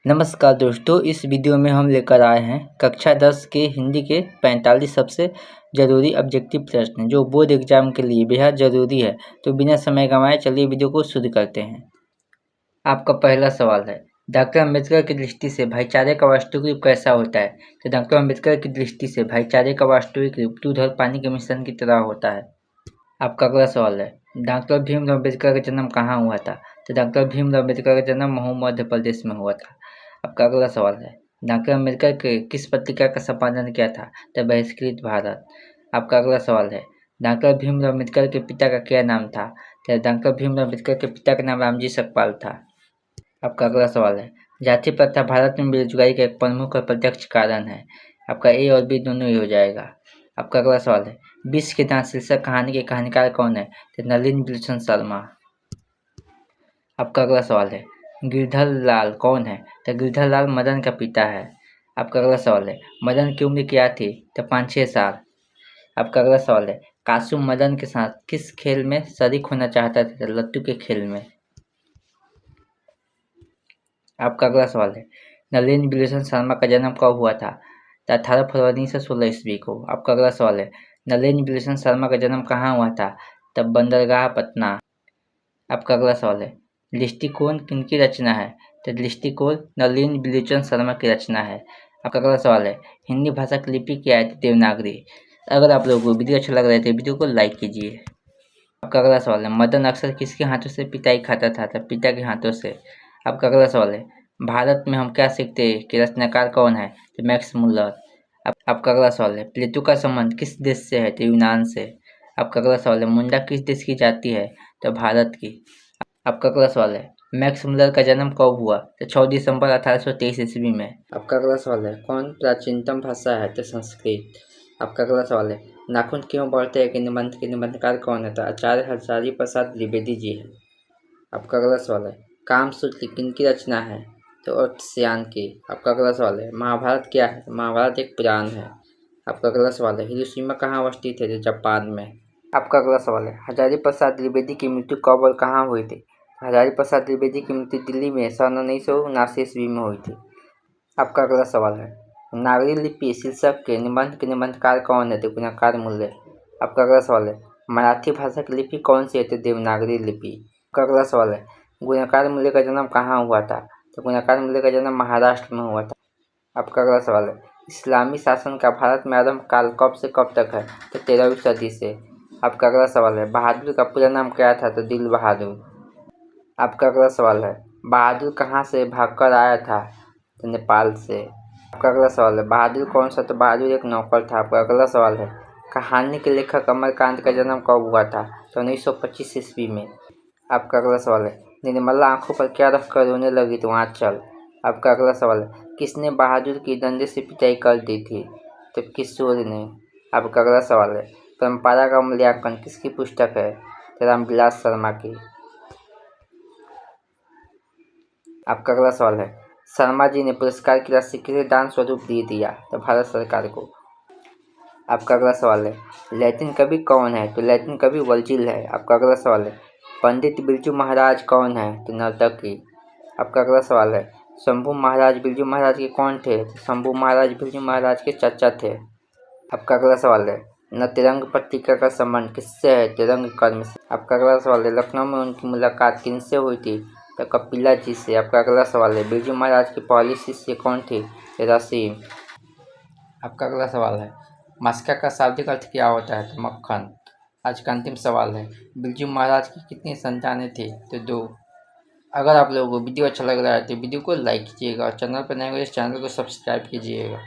नमस्कार दोस्तों, इस वीडियो में हम लेकर आए हैं कक्षा 10 के हिंदी के 45 सबसे ज़रूरी ऑब्जेक्टिव प्रश्न जो बोर्ड एग्जाम के लिए बेहद ज़रूरी है। तो बिना समय गंवाए चलिए वीडियो को शुरू करते हैं। आपका पहला सवाल है, डॉक्टर अम्बेडकर की दृष्टि से भाईचारे का वास्तविक रूप कैसा होता है? तो डॉक्टर अम्बेडकर की दृष्टि से भाईचारे का वास्तविक रूप दूध और पानी के मिश्रण की तरह होता है। आपका अगला सवाल है, डॉक्टर भीमराव अम्बेडकर का जन्म कहाँ हुआ था? तो डॉक्टर भीमराव अम्बेडकर का जन्म महू मध्य प्रदेश में हुआ था। आपका अगला सवाल है, डॉक्टर अम्बेडकर के किस पत्रिका का संपादन किया था? तो बहिष्कृत भारत। आपका अगला सवाल है, डॉक्टर भीमराव अम्बेडकर के पिता का क्या नाम था? तो डॉक्टर भीमराव अम्बेडकर के पिता का नाम रामजी सकपाल था। आपका अगला सवाल है, जाति प्रथा भारत में बेरोजगारी का एक प्रमुख और प्रत्यक्ष कारण है। आपका ए और बी दोनों ही हो जाएगा। आपका अगला सवाल है, विश्व के दांत शीर्षक कहानी के कहानीकार कौन है? तो नलिनी विलोचन शर्मा। आपका अगला सवाल है, गिरधर लाल कौन है? तो गिरधर लाल मदन का पिता है। आपका अगला सवाल है, मदन की उम्र क्या थी? तो 5-6 साल। आपका अगला सवाल है, कासू मदन के साथ किस खेल में शरीक होना चाहता था? तो लट्टू के खेल में। आपका अगला सवाल है, नलिनी विलोचन शर्मा का जन्म कब हुआ था? तो 18 फरवरी 1916 ईस्वी को। आपका अगला सवाल है, नलिनी विलोचन शर्मा का जन्म कहाँ हुआ था? तब बंदरगाह पटना। आपका अगला सवाल है, दृष्टिकोण किनकी रचना है? तो दृष्टिकोण नलिनी विलोचन शर्मा की रचना है। आपका अगला सवाल है, हिंदी भाषा की लिपि क्या है? तो देवनागरी। अगर आप लोगों को वीडियो अच्छा लग रहा है तो वीडियो को लाइक कीजिए। आपका अगला सवाल है, मदन अक्सर किसके हाथों से पिटाई खाता था? तो पिता के हाथों से। आपका अगला सवाल है, भारत में हम क्या सीखते हैं कि रचनाकार कौन है? तो मैक्स मुल्लर। आपका अगला सवाल है, प्लेटो का संबंध किस देश से है? तो यूनान से। आपका अगला सवाल है, मुंडा किस देश की जाति है? तो भारत की। आपका अगला सवाल है, मैक्स मुल्लर का जन्म कब हुआ? तो 6 दिसंबर 1823 ईस्वी में। आपका अगला सवाल है, कौन प्राचीनतम भाषा है? तो संस्कृत। आपका अगला सवाल है, नाखून क्यों बढ़ते हैं कि निबंध के निबंधकार कौन है? तो आचार्य हजारी प्रसाद द्विवेदी जी है। आपका अगला सवाल है, कामसूत्र किनकी रचना है? तो अर्थ की। आपका अगला सवाल है, महाभारत क्या है? महाभारत एक पुराण है। आपका अगला सवाल है, हिरोशिमा कहाँ अवस्थित है? तो जापान में। आपका अगला सवाल है, हजारी प्रसाद द्विवेदी की मृत्यु कब और कहाँ हुई थी? हजारी प्रसाद द्विवेदी की मृत्यु दिल्ली में सन 1979 ईस्वी में हुई थी। आपका अगला सवाल है, नागरी लिपि शीर्षक के निबंधकार कौन है? तो गुणकार मूल्य। आपका अगला सवाल है, मराठी भाषा की लिपि कौन सी है? तो देवनागरी लिपि। आपका अगला सवाल है, गुणकार मूल्य का जन्म कहाँ हुआ था? तो गुणकार मूल्य का जन्म महाराष्ट्र में हुआ था। आपका अगला सवाल है, इस्लामी शासन का भारत में आरंभ काल कब से कब तक है? तो 13वीं सदी से। आपका अगला सवाल है, बहादुर का पूरा नाम क्या था? तो दिल बहादुर। आपका अगला सवाल है, बहादुर कहाँ से भागकर आया था? तो नेपाल से। आपका अगला सवाल है, बहादुर कौन सा? तो बहादुर एक नौकर था। आपका अगला सवाल है, कहानी के लेखक अमरकांत का जन्म कब हुआ था? तो 1925 ईस्वी में। आपका अगला सवाल है, निर्मला आंखों पर क्या रखकर रोने लगी? तो आंचल। आपका अगला सवाल है, किसने बहादुर की डंडे से पिटाई कर दी थी? तो किशोर ने। आपका अगला सवाल है, परंपरा का मूल्यांकन किसकी पुस्तक है? तो रामविलास शर्मा की। आपका अगला सवाल है, शर्मा जी ने पुरस्कार की राशि किसे दान स्वरूप दे दिया? तो भारत सरकार को। आपका अगला सवाल है, लैटिन कवि कौन है? तो लैटिन कवि वर्जिल है। आपका अगला सवाल है, पंडित बिरजू महाराज कौन है? तो नर्तकी। आपका अगला सवाल है, शंभू महाराज बिरजू महाराज के कौन थे? तो शंभू महाराज बिरजू महाराज के चाचा थे। आपका अगला सवाल है, न तिरंग पत्रिका का संबंध किससे है? तिरंग कर्म से। आपका अगला सवाल है, लखनऊ में उनकी मुलाकात किनसे हुई थी? तो कपिला जी से। आपका अगला सवाल है, बिरजू महाराज की पहली शिष्य कौन थी? तो रसीम। आपका अगला सवाल है, मस्का का शाब्दिक अर्थ क्या होता है? तो मक्खन। आज का अंतिम सवाल है, बिरजू महाराज की कितनी संतानें थी? तो 2। अगर आप लोगों को वीडियो अच्छा लग रहा है तो वीडियो को लाइक कीजिएगा और चैनल पर नए हो इस चैनल को सब्सक्राइब कीजिएगा।